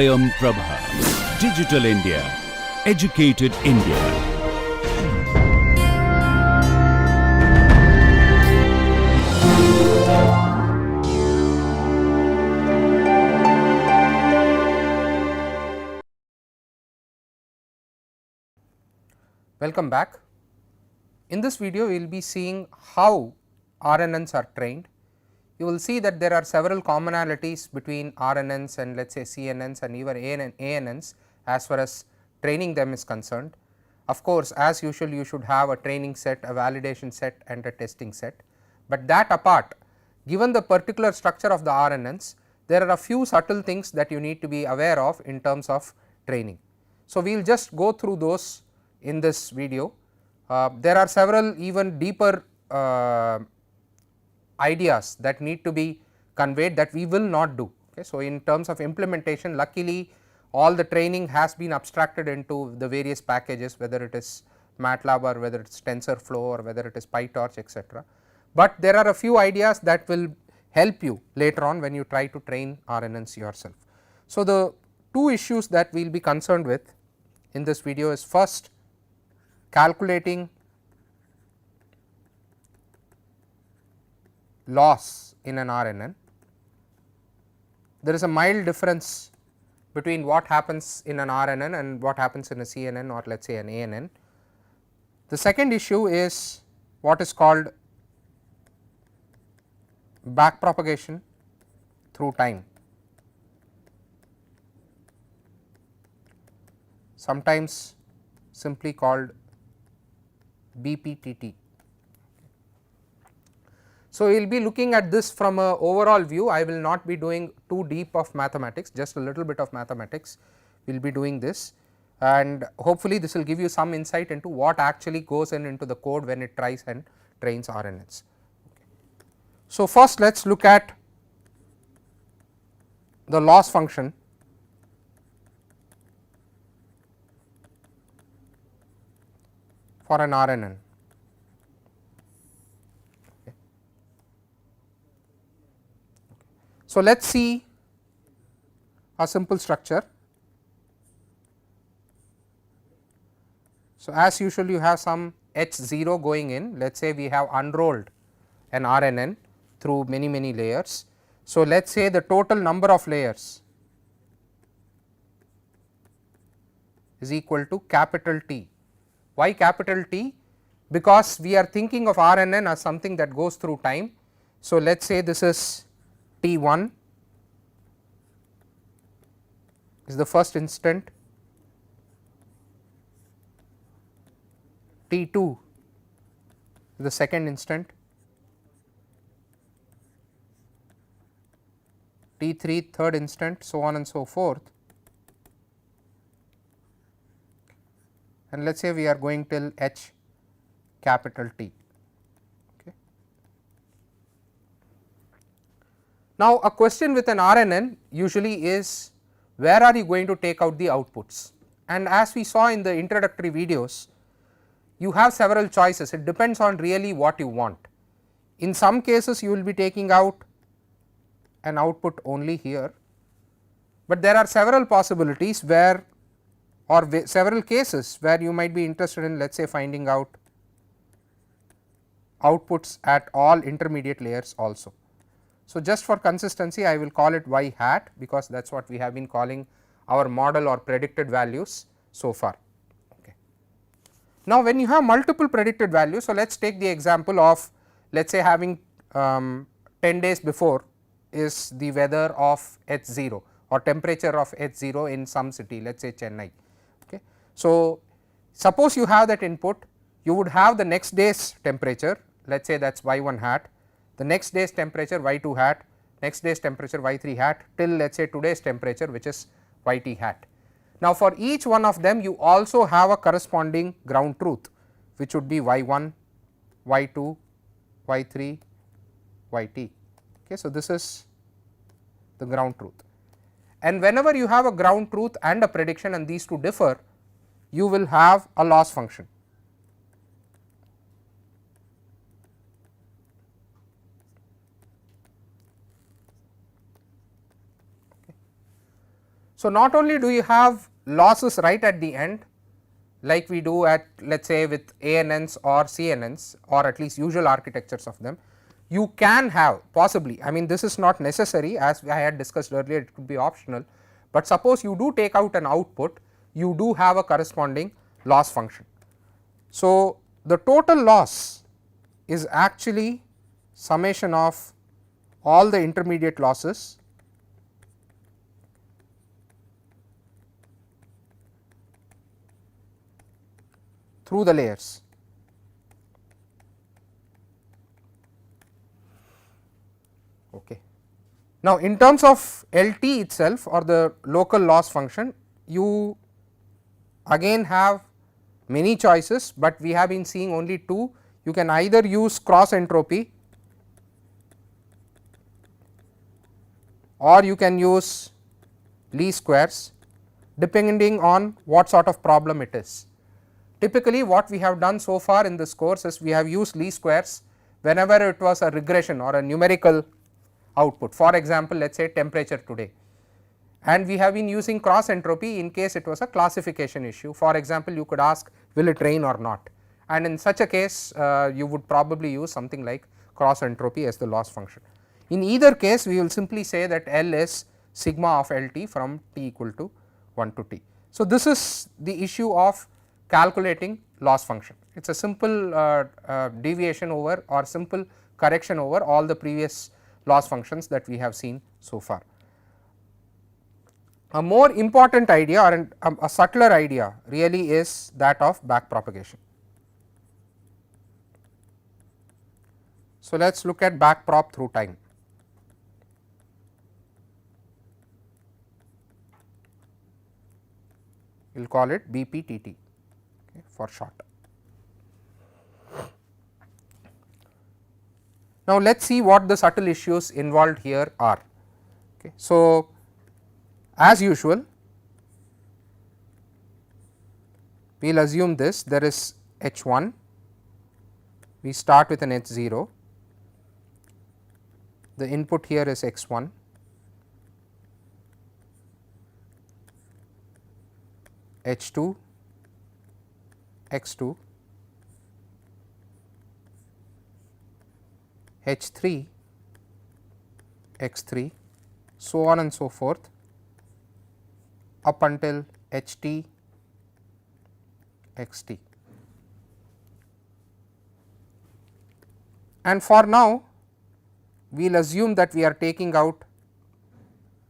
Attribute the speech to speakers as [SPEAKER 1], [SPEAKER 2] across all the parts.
[SPEAKER 1] Swayam Prabha. Digital India. Educated India.
[SPEAKER 2] Welcome back. In this video, we will be seeing how RNNs are trained. You will see that there are several commonalities between RNNs and let us say CNNs and even ANNs as far as training them is concerned. Of course, as usual you should have a training set, a validation set and a testing set, but that apart, given the particular structure of the RNNs, there are a few subtle things that you need to be aware of in terms of training. So, we will just go through those in this video. There are several even deeper ideas that need to be conveyed that we will not do. Okay. So, in terms of implementation, luckily all the training has been abstracted into the various packages, whether it is MATLAB or whether it is TensorFlow or whether it is PyTorch, etc. But there are a few ideas that will help you later on when you try to train RNNs yourself. So, the two issues that we will be concerned with in this video is first calculating loss in an RNN. There is a mild difference between what happens in an RNN and what happens in a CNN or let us say an ANN. The second issue is what is called backpropagation through time, sometimes simply called BPTT. So, we will be looking at this from a overall view. I will not be doing too deep of mathematics, just a little bit of mathematics we will be doing this, and hopefully this will give you some insight into what actually goes into the code when it tries and trains RNNs. Okay. So, first let us look at the loss function for an RNN. So, let us see a simple structure. So, as usual you have some H 0 going in, let us say we have unrolled an RNN through many layers. So, let us say the total number of layers is equal to capital T. Why capital T? Because we are thinking of RNN as something that goes through time. So, let us say this is T1 is the first instant, T2 is the second instant, T3 third instant, so on and so forth, and let us say we are going till H capital T. Now, a question with an RNN usually is where are you going to take out the outputs, and as we saw in the introductory videos, you have several choices. It depends on really what you want. In some cases you will be taking out an output only here, but there are several possibilities where or several cases where you might be interested in, let us say, finding out outputs at all intermediate layers also. So, just for consistency I will call it y hat, because that is what we have been calling our model or predicted values so far. Okay. Now, when you have multiple predicted values, so let us take the example of let us say having 10 days before is the weather of H 0 or temperature of H 0 in some city, let us say Chennai. Okay. So, suppose you have that input, you would have the next day's temperature, let us say that is y 1 hat, the next day's temperature y 2 hat, next day's temperature y 3 hat till let us say today's temperature, which is y t hat. Now, for each one of them you also have a corresponding ground truth, which would be y 1, y 2, y 3, y t. Okay. So, this is the ground truth, and whenever you have a ground truth and a prediction and these two differ, you will have a loss function. So, not only do you have losses right at the end like we do at let us say with ANNs or CNNs or at least usual architectures of them, you can have possibly, I mean this is not necessary as I had discussed earlier, it could be optional, but suppose you do take out an output, you do have a corresponding loss function. So, the total loss is actually summation of all the intermediate losses through the layers. Okay. Now, in terms of LT itself or the local loss function, you again have many choices, but we have been seeing only two. You can either use cross entropy or you can use least squares depending on what sort of problem it is. Typically what we have done so far in this course is we have used least squares whenever it was a regression or a numerical output, for example, let us say temperature today, and we have been using cross entropy in case it was a classification issue. For example, you could ask will it rain or not, and in such a case you would probably use something like cross entropy as the loss function. In either case we will simply say that L is sigma of LT from t equal to 1 to t. So, this is the issue of calculating loss function. It is a simple deviation over or simple correction over all the previous loss functions that we have seen so far. A more important idea or a subtler idea really is that of back propagation. So, let us look at back prop through time. We will call it BPTT okay, for short. Now, let us see what the subtle issues involved here are. Okay. So, as usual we will assume this, there is H 1, we start with an H 0, the input here is x 1, H 2, x 2, H 3, x 3, so on and so forth up until H t, x t. And for now we will assume that we are taking out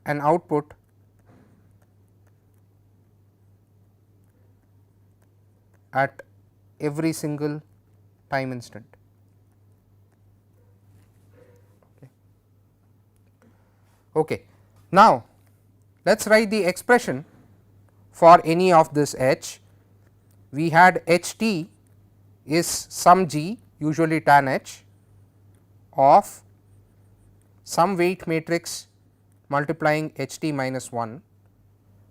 [SPEAKER 2] an output at every single time instant. Okay. Now, let us write the expression for any of this h. We had H t is some g, usually tan h, of some weight matrix multiplying H t minus 1,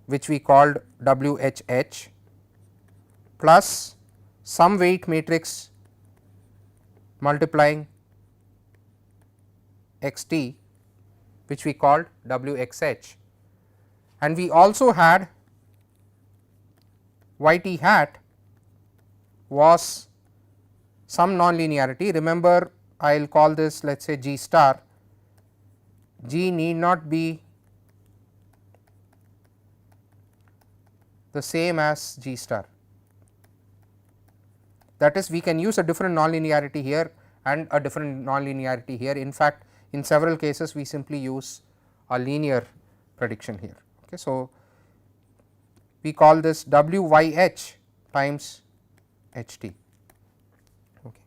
[SPEAKER 2] which we called W h h, plus some weight matrix multiplying x t, which we called W x h, and we also had y t hat was some nonlinearity. Remember, I will call this let us say g star. G need not be the same as g star. That is, we can use a different nonlinearity here and a different nonlinearity here. In fact, in several cases we simply use a linear prediction here. Okay. So, we call this W y h times H t. Okay.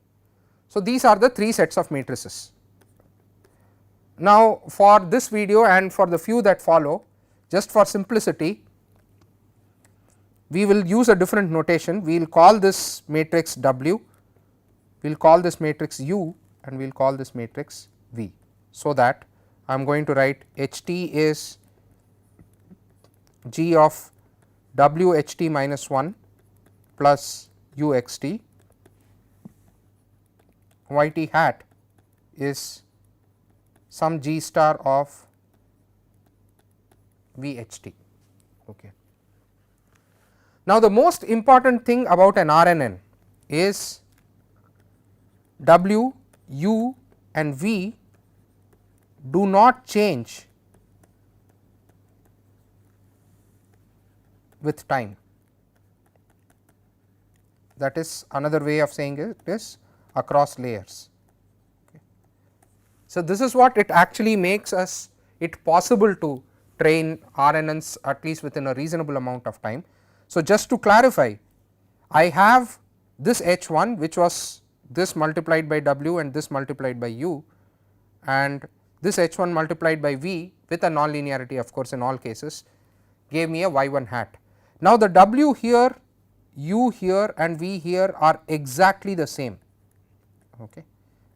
[SPEAKER 2] So, these are the three sets of matrices. Now, for this video and for the few that follow, just for simplicity, we will use a different notation. We will call this matrix W, we will call this matrix U, and we will call this matrix V. So, that I am going to write H t is G of W h t minus 1 plus U x t, y t hat is some G star of V h t. Okay. Now, the most important thing about an RNN is W, U and V do not change with time. That is another way of saying it is across layers. Okay. So, this is what it actually makes us it possible to train RNNs at least within a reasonable amount of time. So, just to clarify, I have this H1 which was this multiplied by W and this multiplied by U, and this H1 multiplied by V with a nonlinearity of course in all cases gave me a y1 hat. Now, the W here, U here and V here are exactly the same, okay,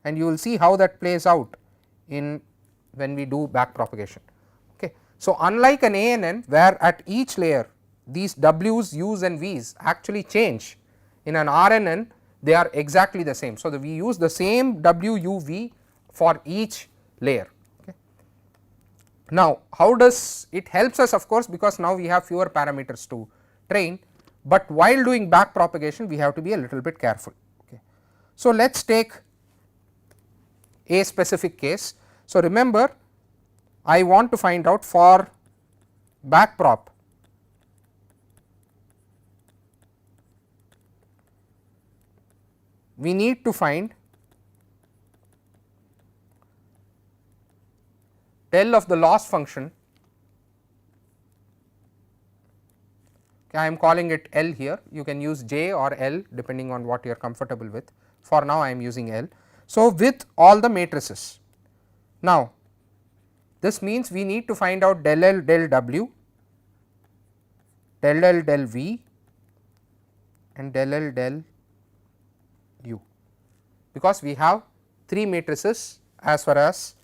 [SPEAKER 2] and you will see how that plays out in when we do back propagation. Okay. So, unlike an ANN where at each layer these W's, U's and V's actually change, in an RNN they are exactly the same. So, we use the same W, U, V for each layer. Okay. Now, how does it helps us? Of course, because now we have fewer parameters to train, but while doing back propagation we have to be a little bit careful. Okay. So, let us take a specific case. So, remember I want to find out for back prop we need to find del of the loss function. Okay, I am calling it L here, you can use J or L depending on what you are comfortable with. For now I am using L. So, with all the matrices. Now, this means we need to find out del L del W, del L del V and del L del U, because we have 3 matrices as far as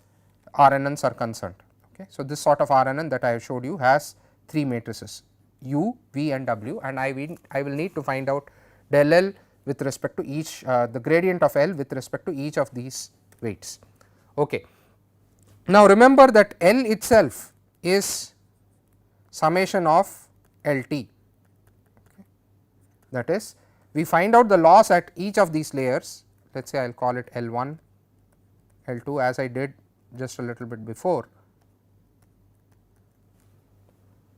[SPEAKER 2] RNNs are concerned. Okay. So, this sort of RNN that I have showed you has 3 matrices U, V and W, and I will need to find out del L with respect to each the gradient of L with respect to each of these weights. Okay. Now, remember that L itself is summation of LT, okay. That is we find out the loss at each of these layers. Let us say I will call it L1, L2 as I did just a little bit before,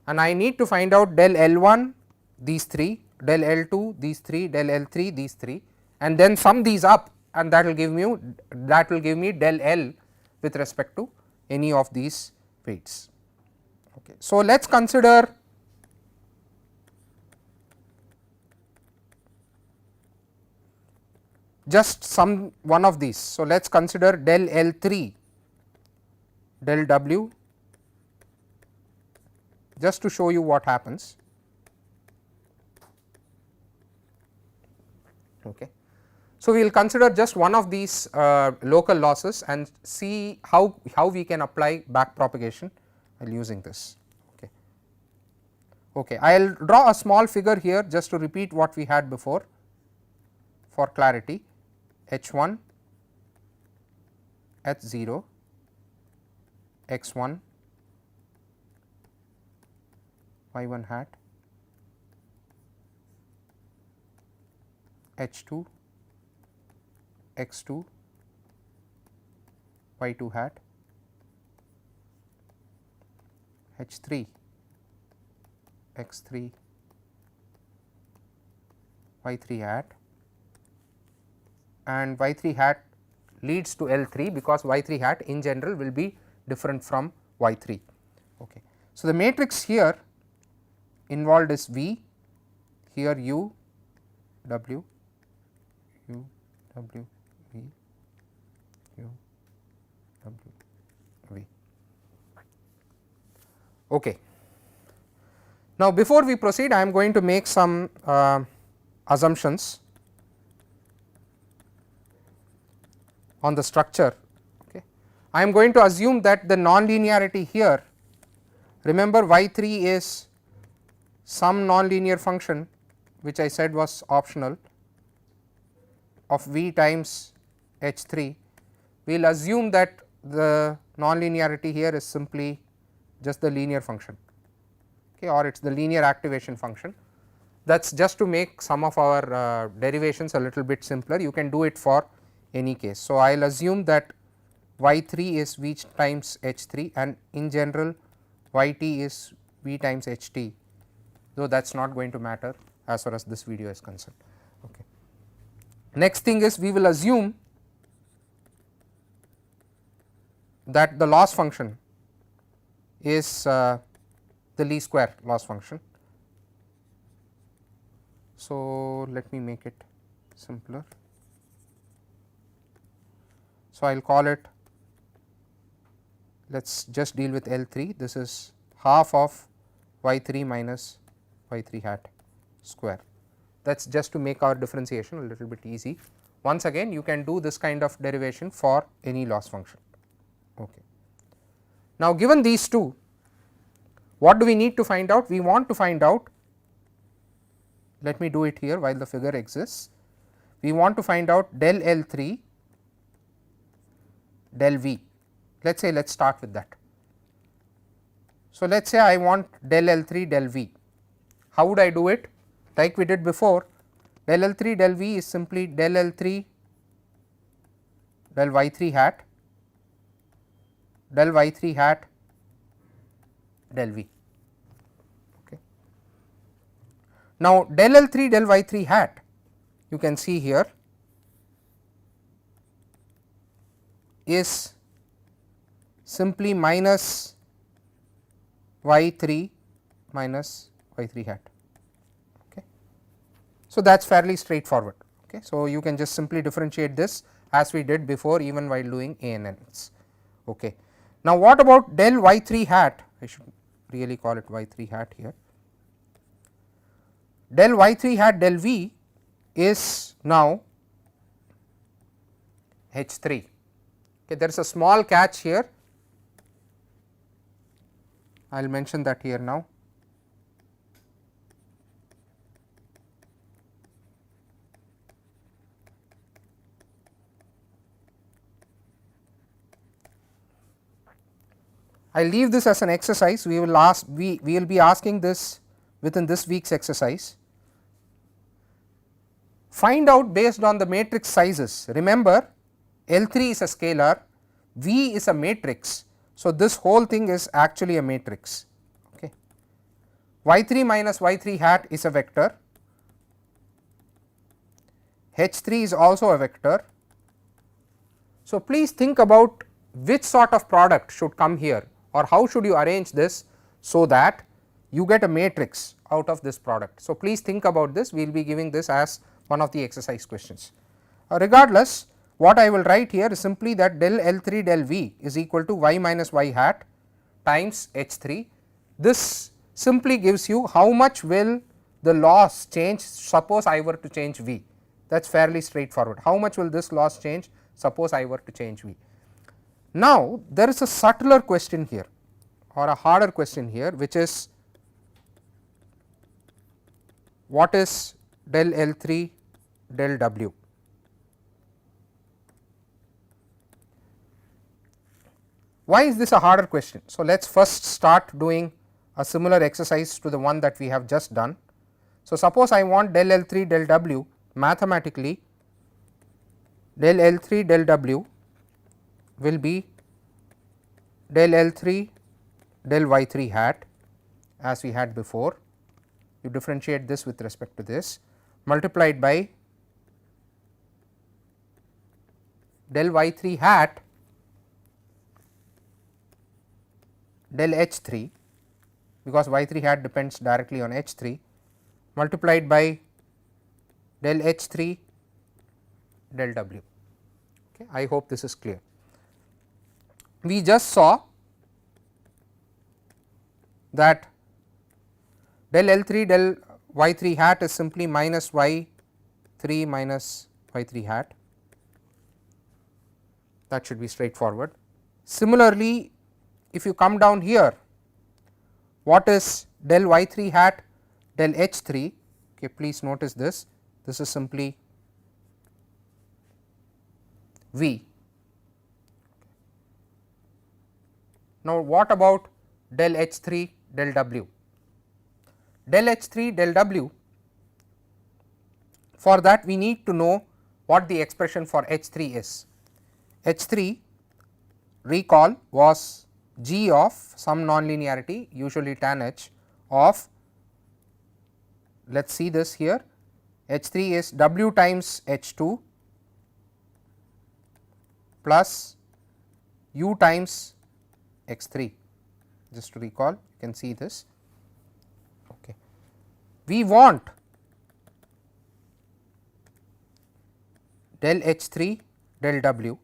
[SPEAKER 2] and I need to find out del L1 these 3, del L2 these 3, del L3 these 3, and then sum these up, and that will give me del L with respect to any of these weights. Okay. So, let us consider just some one of these. So, let us consider del L3 del W just to show you what happens. Okay. So, we will consider just one of these local losses and see how we can apply back propagation while using this. Okay. Okay. I will draw a small figure here just to repeat what we had before for clarity. H1 H0 x1 y1 hat H2 x2 y2 hat H3 x3 y3 hat, and y3 hat leads to L3 because y3 hat in general will be different from y3. Okay. So, the matrix here involved is V, here U, W, U, W, V, U, W, V. Okay. Now, before we proceed, I am going to make some assumptions on the structure. Okay. I am going to assume that the nonlinearity here, remember y3 is some nonlinear function which I said was optional of V times H3. We will assume that the nonlinearity here is simply just the linear function okay, or it is the linear activation function. That is just to make some of our derivations a little bit simpler. You can do it for any case. So, I will assume that y 3 is v times h 3 and in general y t is v times h t, though that is not going to matter as far as this video is concerned. Okay. Next thing is we will assume that the loss function is the least square loss function. So, let me make it simpler. So, I will call it, let us just deal with L 3, this is half of y 3 minus y 3 hat square. That is just to make our differentiation a little bit easy. Once again you can do this kind of derivation for any loss function. Okay. Now, given these two, what do we need to find out? We want to find out, let me do it here while the figure exists. We want to find out del L 3 del V. Let us say, let us start with that. So, let us say I want del L 3 del V. How would I do it? Like we did before, del L 3 del V is simply del L 3 del y 3 hat del y 3 hat del V. Okay. Now, del L 3 del y 3 hat, you can see here, is simply minus y 3 minus y 3 hat. Okay. So, that is fairly straightforward. Okay. So, you can just simply differentiate this as we did before, even while doing ANNs. Okay. Now, what about del y 3 hat? I should really call it y 3 hat here. Del y 3 hat del V is now H 3. Okay. There is a small catch here, I will mention that here now. I will leave this as an exercise. We will be asking this within this week's exercise. Find out based on the matrix sizes. Remember, L 3 is a scalar, V is a matrix. So, this whole thing is actually a matrix. Okay. Y 3 minus y 3 hat is a vector, H 3 is also a vector. So, please think about which sort of product should come here, or how should you arrange this so that you get a matrix out of this product. So, please think about this, we will be giving this as one of the exercise questions. Regardless, what I will write here is simply that del L 3 del V is equal to y minus y hat times H 3. This simply gives you how much will the loss change, suppose I were to change V. That is fairly straightforward. How much will this loss change, suppose I were to change V. Now, there is a subtler question here, or a harder question here, which is what is del L 3 del W. Why is this a harder question? So, let us first start doing a similar exercise to the one that we have just done. So, suppose I want del L 3 del W, mathematically del L 3 del W will be del L 3 del y 3 hat as we had before. You differentiate this with respect to this, multiplied by del y 3 hat del H 3, because y 3 hat depends directly on H 3, multiplied by del H 3 del W. Okay. I hope this is clear. We just saw that del L 3 del y 3 hat is simply minus y 3 minus y 3 hat. That should be straightforward. Similarly, if you come down here, what is del y 3 hat del H 3? Okay, please notice this. This is simply V. Now, what about del H 3 del W? del H 3 del W, for that we need to know what the expression for H 3 is. H 3 recall was g of some nonlinearity, usually tan h, of, let us see this here, H 3 is W times H 2 plus U times x 3, just to recall you can see this. Okay. We want del H 3 del W.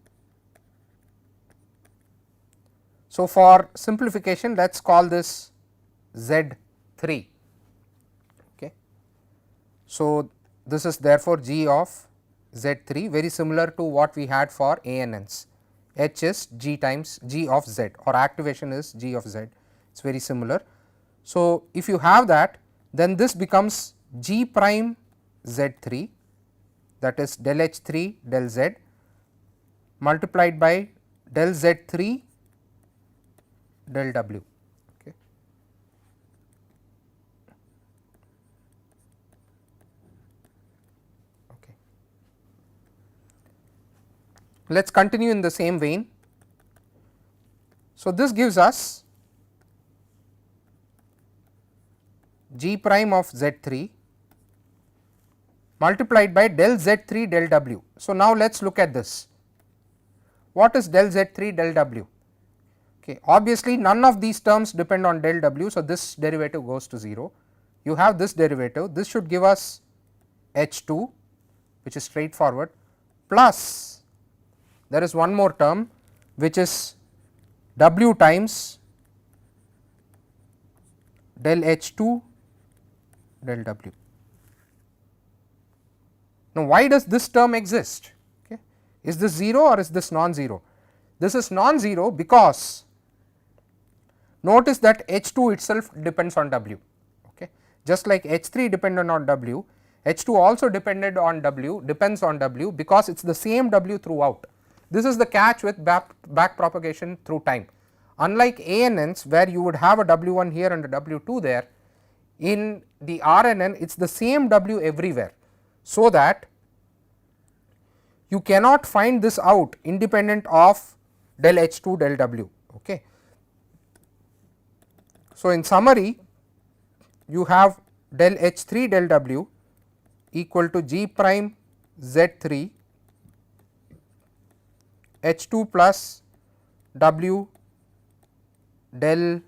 [SPEAKER 2] So, for simplification let us call this Z 3. Okay. So, this is therefore g of Z 3, very similar to what we had for ANNs. H is g times g of Z, or activation is g of Z, it is very similar. So, if you have that, then this becomes g prime Z 3, that is del H 3 del Z multiplied by del Z 3 del W. Okay. Okay. Let us continue in the same vein. So, this gives us g prime of Z 3 multiplied by del Z 3 del W. So, now let us look at this. What is del Z 3 del W? Okay. Obviously, none of these terms depend on del W. So, this derivative goes to 0. You have this derivative, this should give us H 2, which is straightforward, plus there is one more term which is W times del H 2 del W. Now, why does this term exist? Okay. Is this 0 or is this non-zero? This is non-zero because notice that H 2 itself depends on W. Okay. Just like H 3 depended on W, H 2 also depended on W, depends on W, because it is the same W throughout. This is the catch with back propagation through time. Unlike ANNs, where you would have a W 1 here and a W 2 there, in the RNN it is the same W everywhere. So, that you cannot find this out independent of del H 2 del W. Okay. So, in summary, you have del H 3 del W equal to g prime Z 3 H 2 plus W del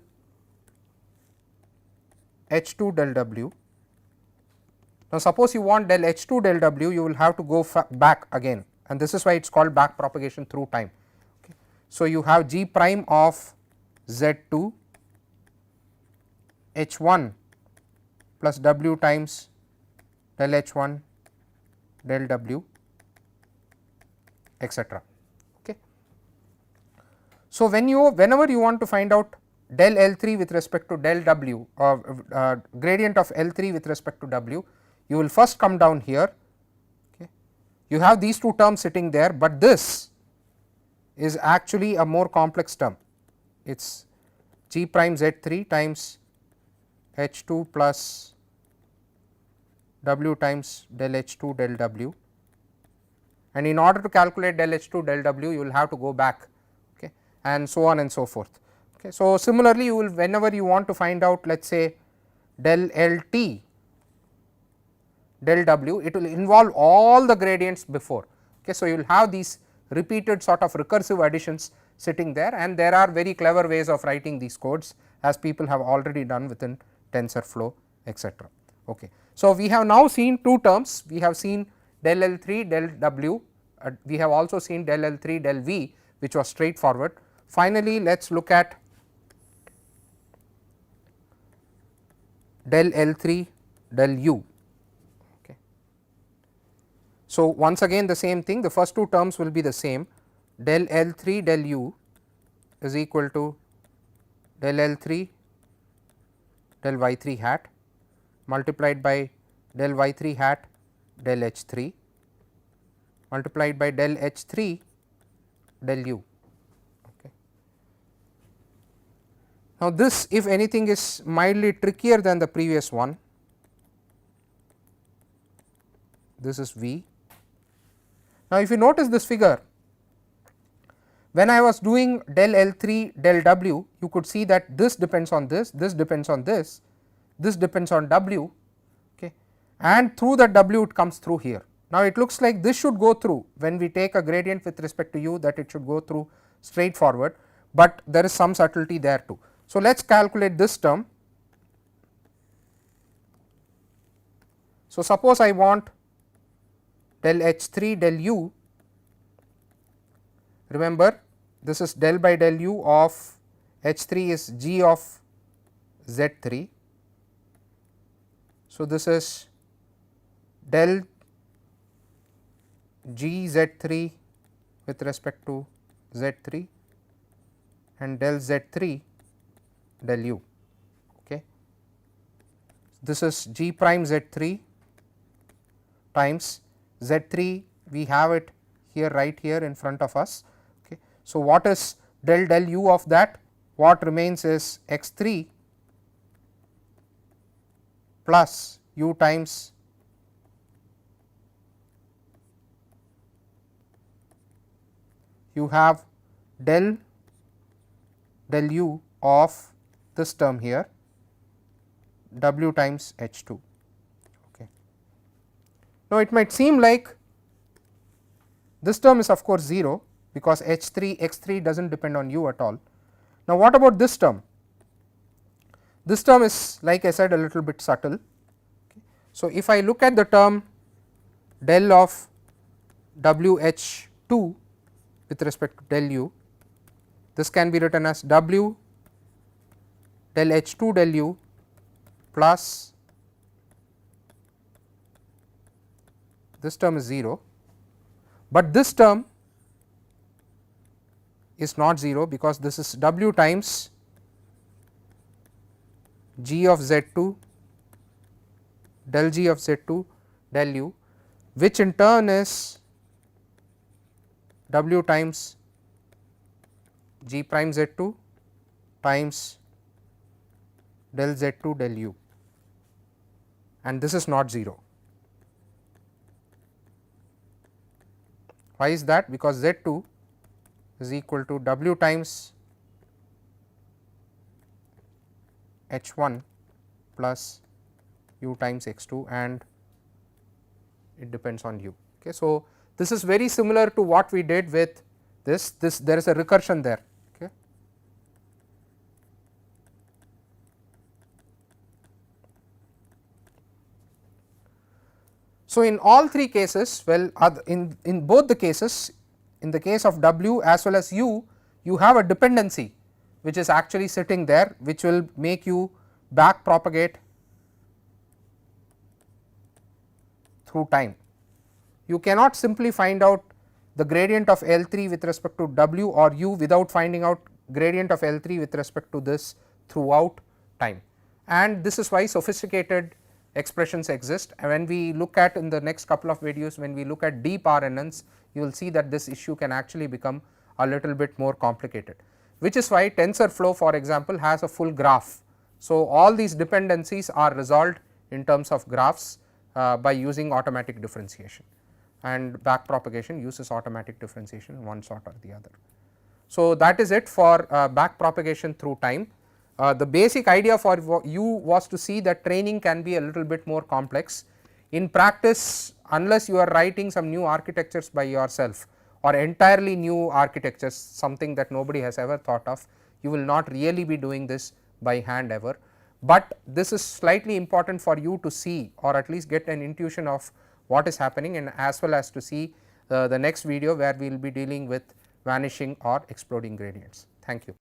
[SPEAKER 2] H 2 del W. Now, suppose you want del H 2 del W, you will have to go back again, and this is why it is called back propagation through time. Okay. So, you have g prime of Z 2 H 1 plus W times del H 1 del W, etc. Okay. So, whenever you want to find out del L 3 with respect to del W, or gradient of L 3 with respect to W, you will first come down here. Okay. You have these two terms sitting there, but this is actually a more complex term. It is g prime Z 3 times H 2 plus W times del H 2 del W, and in order to calculate del H 2 del W, you will have to go back, okay, and so on and so forth. Okay. So, similarly, you will, whenever you want to find out, let us say del L T del W, it will involve all the gradients before. Okay. So, you will have these repeated sort of recursive additions sitting there, and there are very clever ways of writing these codes, as people have already done within TensorFlow, etc. Okay. So, we have now seen two terms, we have seen del L 3 del W, we have also seen del L 3 del V, which was straightforward. Finally, let us look at del L 3 del U. Okay. So, once again the same thing, the first two terms will be the same, del L 3 del U is equal to del L 3 del Y 3 hat multiplied by del Y 3 hat del H 3 multiplied by del H 3 del U. Okay. Now, this if anything is mildly trickier than the previous one, this is V. Now, if you notice this figure, when I was doing del L3 del W, you could see that this depends on this depends on this depends on W, okay, and through that W it comes through here. Now, it looks like this should go through when we take a gradient with respect to u, that it should go through straightforward, but there is some subtlety there too. So, let us calculate this term. So, suppose I want del H3 del u, remember this is del by del u of H3 is g of Z3. So, this is del g Z3 with respect to Z3 and del Z3 del u. Okay. This is g prime Z3 times Z3, we have it here right here in front of us. Okay. So, what is del u of that? What remains is x3 plus u times you have del u of this term here w times H2. Okay. Now, it might seem like this term is of course 0 because H3 x3 does not depend on u at all. Now, what about this term? This term is, like I said, a little bit subtle. Okay. So, if I look at the term del of WH2 with respect to del u, this can be written as W del H2 del u plus this term is 0, but this term is not 0 because this is W times g of Z2 del g of Z2 del u, which in turn is W times g prime Z2 times del Z2 del u, and this is not 0. Why is that? Because Z2 is equal to W times H1 plus u times x2 and it depends on u. Okay. So, this is very similar to what we did with this there is a recursion there. Okay. So, in all three cases, well, in both the cases, in the case of W as well as U, you have a dependency which is actually sitting there, which will make you back propagate through time. You cannot simply find out the gradient of L3 with respect to W or U without finding out gradient of L3 with respect to this throughout time, and this is why sophisticated expressions exist. And when we look at in the next couple of videos, when we look at deep RNNs, you will see that this issue can actually become a little bit more complicated, which is why TensorFlow, for example, has a full graph. So, all these dependencies are resolved in terms of graphs by using automatic differentiation, and back propagation uses automatic differentiation one sort or the other. So, that is it for back propagation through time. The basic idea for you was to see that training can be a little bit more complex. In practice, unless you are writing some new architectures by yourself or entirely new architectures, something that nobody has ever thought of, you will not really be doing this by hand ever, but this is slightly important for you to see or at least get an intuition of what is happening, and as well as to see the next video where we will be dealing with vanishing or exploding gradients. Thank you.